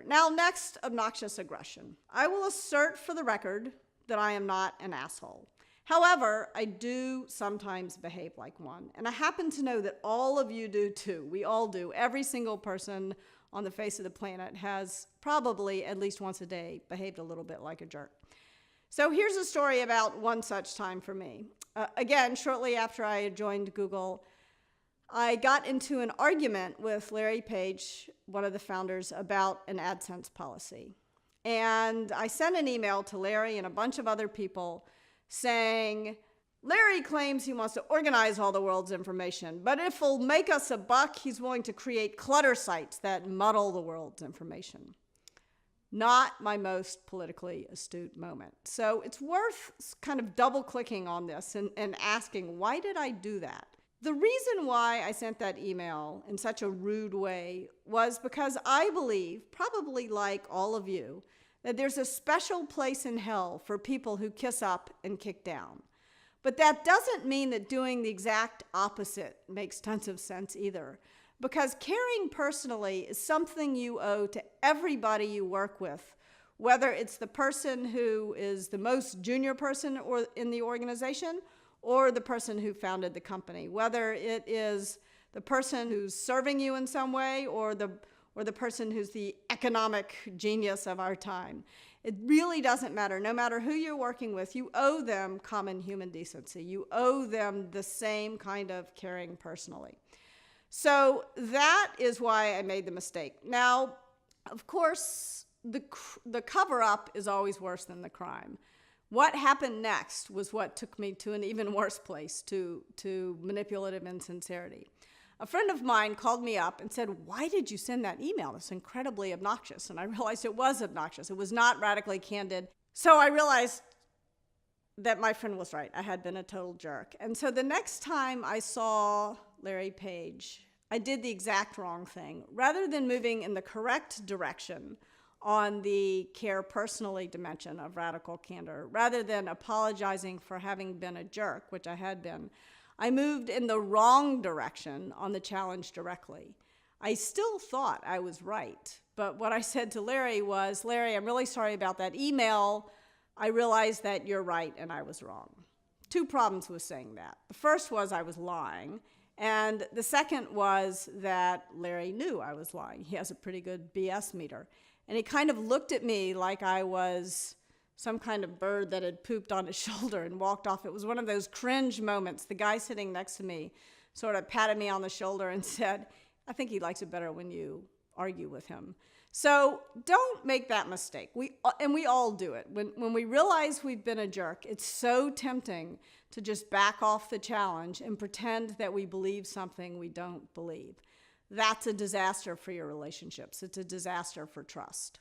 Now, next, obnoxious aggression. I will assert for the record that I am not an asshole. However, I do sometimes behave like one, and I happen to know that all of you do too. We all do. Every single person on the face of the planet has probably at least once a day behaved a little bit like a jerk. So here's a story about one such time for me. Again, shortly after I had joined Google, I got into an argument with Larry Page, one of the founders, about an AdSense policy. And I sent an email to Larry and a bunch of other people saying, Larry claims he wants to organize all the world's information, but if he'll make us a buck, he's willing to create clutter sites that muddle the world's information. Not my most politically astute moment. So it's worth kind of double-clicking on this and asking, why did I do that? The reason why I sent that email in such a rude way was because I believe, probably like all of you, that there's a special place in hell for people who kiss up and kick down. But that doesn't mean that doing the exact opposite makes tons of sense either. Because caring personally is something you owe to everybody you work with, whether it's the person who is the most junior person or in the organization or the person who founded the company, whether it is the person who's serving you in some way or the person who's the economic genius of our time. It really doesn't matter. No matter who you're working with, you owe them common human decency. You owe them the same kind of caring personally. So that is why I made the mistake. Now, of course, the cover-up is always worse than the crime. What happened next was what took me to an even worse place, to manipulative insincerity. A friend of mine called me up and said, why did you send that email? It's incredibly obnoxious. And I realized it was obnoxious. It was not radically candid. So I realized that my friend was right. I had been a total jerk. And so the next time I saw Larry Page, I did the exact wrong thing. Rather than moving in the correct direction on the care personally dimension of radical candor, rather than apologizing for having been a jerk, which I had been, I moved in the wrong direction on the challenge directly. I still thought I was right, but what I said to Larry was, Larry, I'm really sorry about that email. I realized that you're right and I was wrong. Two problems with saying that. The first was I was lying, and the second was that Larry knew I was lying. He has a pretty good BS meter, and he kind of looked at me like I was some kind of bird that had pooped on his shoulder and walked off. It was one of those cringe moments. The guy sitting next to me sort of patted me on the shoulder and said, I think he likes it better when you argue with him. So don't make that mistake. We all do it. When we realize we've been a jerk, it's so tempting to just back off the challenge and pretend that we believe something we don't believe. That's a disaster for your relationships. It's a disaster for trust.